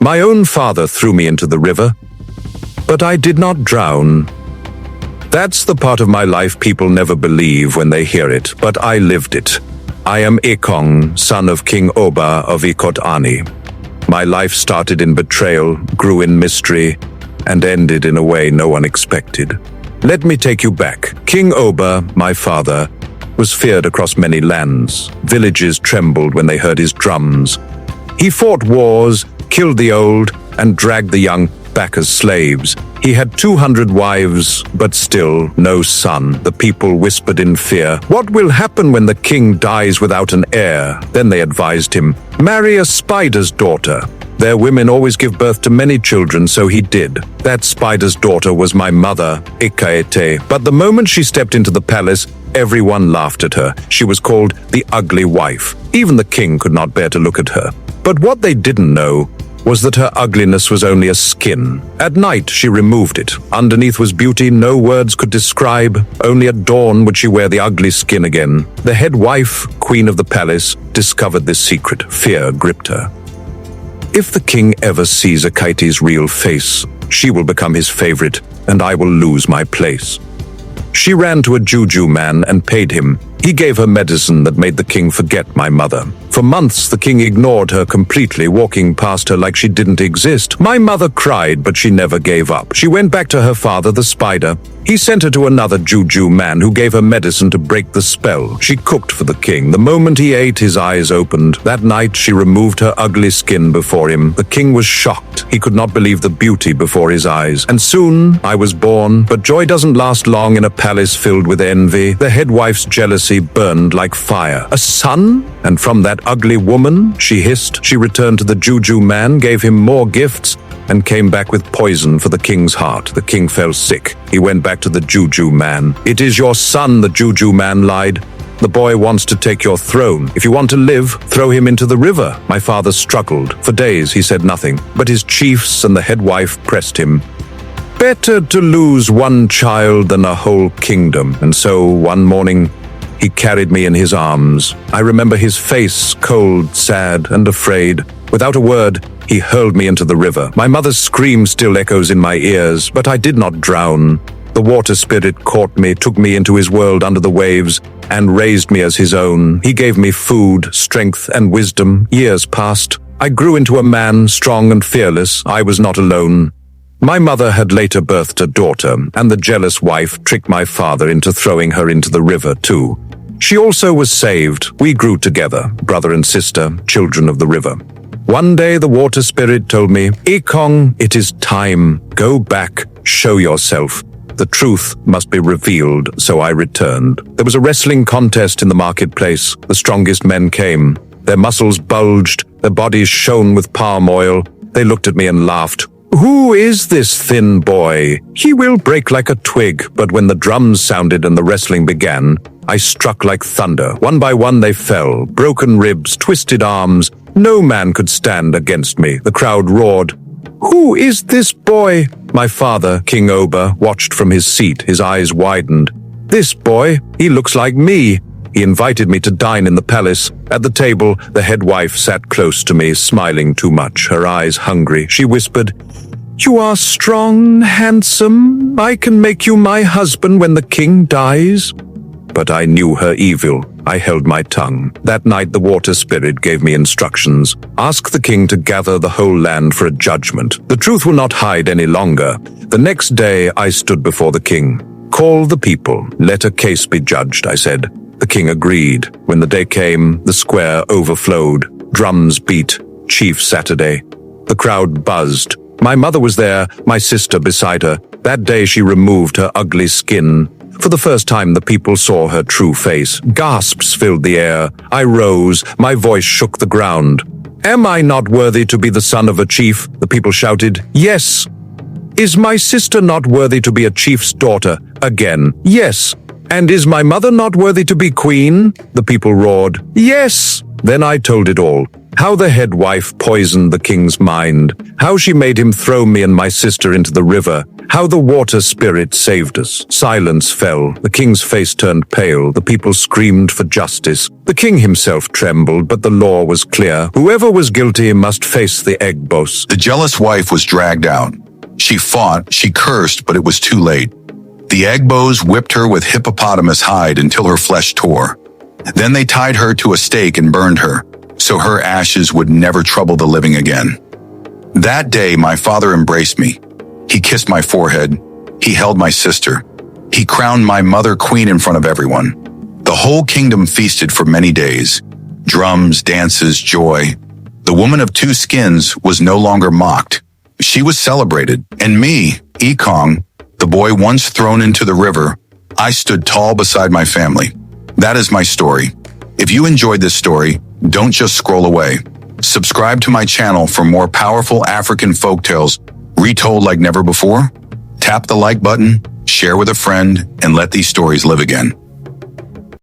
My own father threw me into the river, but I did not drown. That's the part of my life people never believe when they hear it, but I lived it. I am Ekong, son of King Oba of Ikot-Ani. My life started in betrayal, grew in mystery, and ended in a way no one expected. Let me take you back. King Oba, my father, was feared across many lands. Villages trembled when they heard his drums. He fought wars, killed the old, and dragged the young back as slaves. He had 200 wives, but still no son. The people whispered in fear, "What will happen when the king dies without an heir?" Then they advised him, "Marry a spider's daughter." Their women always give birth to many children, so he did. That spider's daughter was my mother, Ikaete. But the moment she stepped into the palace, everyone laughed at her. She was called the ugly wife. Even the king could not bear to look at her. But what they didn't know was that her ugliness was only a skin. At night, she removed it. Underneath was beauty no words could describe. Only at dawn would she wear the ugly skin again. The head wife, queen of the palace, discovered this secret. Fear gripped her. If the king ever sees Akaite's real face, she will become his favorite, and I will lose my place. She ran to a juju man and paid him. He gave her medicine that made the king forget my mother. For months, the king ignored her completely, walking past her like she didn't exist. My mother cried, but she never gave up. She went back to her father, the spider. He sent her to another juju man who gave her medicine to break the spell. She cooked for the king. The moment he ate, his eyes opened. That night, she removed her ugly skin before him. The king was shocked. He could not believe the beauty before his eyes. And soon, I was born. But joy doesn't last long in a palace filled with envy. The head wife's jealousy burned like fire. A son? And from that ugly woman, she hissed. She returned to the juju man, gave him more gifts, and came back with poison for the king's heart. The king fell sick. He went back to the juju man. "It is your son," the juju man lied. "The boy wants to take your throne. If you want to live, throw him into the river." My father struggled. For days he said nothing, but his chiefs and the head wife pressed him. Better to lose one child than a whole kingdom. And so one morning, he carried me in his arms. I remember his face, cold, sad, and afraid. Without a word, he hurled me into the river. My mother's scream still echoes in my ears, but I did not drown. The water spirit caught me, took me into his world under the waves, and raised me as his own. He gave me food, strength, and wisdom. Years passed. I grew into a man, strong and fearless. I was not alone. My mother had later birthed a daughter, and the jealous wife tricked my father into throwing her into the river too. She also was saved. We grew together, brother and sister, children of the river. One day the water spirit told me, "Ekong, it is time. Go back, show yourself. The truth must be revealed," so I returned. There was a wrestling contest in the marketplace. The strongest men came. Their muscles bulged, their bodies shone with palm oil. They looked at me and laughed. "Who is this thin boy? He will break like a twig." But when the drums sounded and the wrestling began, I struck like thunder. One by one they fell, broken ribs, twisted arms. No man could stand against me. The crowd roared, "Who is this boy?" My father, King Oba, watched from his seat. His eyes widened. "This boy? He looks like me." He invited me to dine in the palace. At the table, the head wife sat close to me, smiling too much, her eyes hungry. She whispered, "You are strong, handsome. I can make you my husband when the king dies." But I knew her evil. I held my tongue. That night the water spirit gave me instructions. Ask the king to gather the whole land for a judgment. The truth will not hide any longer. The next day I stood before the king. Call the people. Let a case be judged, I said. The king agreed. When the day came, the square overflowed. Drums beat. Chief Saturday. The crowd buzzed. My mother was there, my sister beside her. That day she removed her ugly skin. For the first time the people saw her true face. Gasps filled the air. I rose. My voice shook the ground. "Am I not worthy to be the son of a chief?" The people shouted. "Yes." "Is my sister not worthy to be a chief's daughter?" Again. "Yes." "And is my mother not worthy to be queen?" The people roared. "Yes." Then I told it all. How the head wife poisoned the king's mind. How she made him throw me and my sister into the river. How the water spirit saved us. Silence fell. The king's face turned pale. The people screamed for justice. The king himself trembled, but the law was clear. Whoever was guilty must face the egg boss. The jealous wife was dragged out. She fought, she cursed, but it was too late. The Egbos whipped her with hippopotamus hide until her flesh tore. Then they tied her to a stake and burned her, so her ashes would never trouble the living again. That day, my father embraced me. He kissed my forehead. He held my sister. He crowned my mother queen in front of everyone. The whole kingdom feasted for many days. Drums, dances, joy. The woman of two skins was no longer mocked. She was celebrated. And me, Ekong, the boy once thrown into the river, I stood tall beside my family. That is my story. If you enjoyed this story, don't just scroll away. Subscribe to my channel for more powerful African folktales retold like never before. Tap the like button, share with a friend, and let these stories live again.